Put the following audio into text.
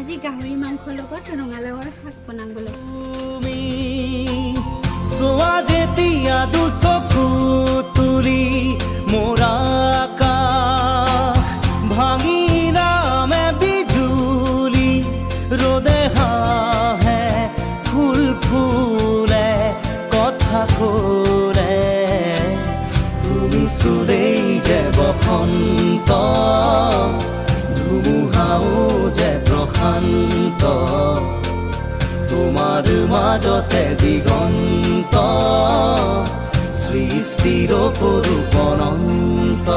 আজি গাহৰি মাংসৰ লগত ৰঙালাওৰ শাক বনাবলৈ। তুমি সোৱা যেতিয়া দুচকু তুলি মোৰ আকাশ ভাঙিলামে বিজুলি ৰ'দে হাঁহে ফুল ফুলে কথা ক'লে তুমি চুলেই যে বসন্ত ধুমুহাও যে প্ৰশান্ত তোমাৰ মাজতে দিগন্ত সৃষ্টিৰ অপৰূপ অনন্ত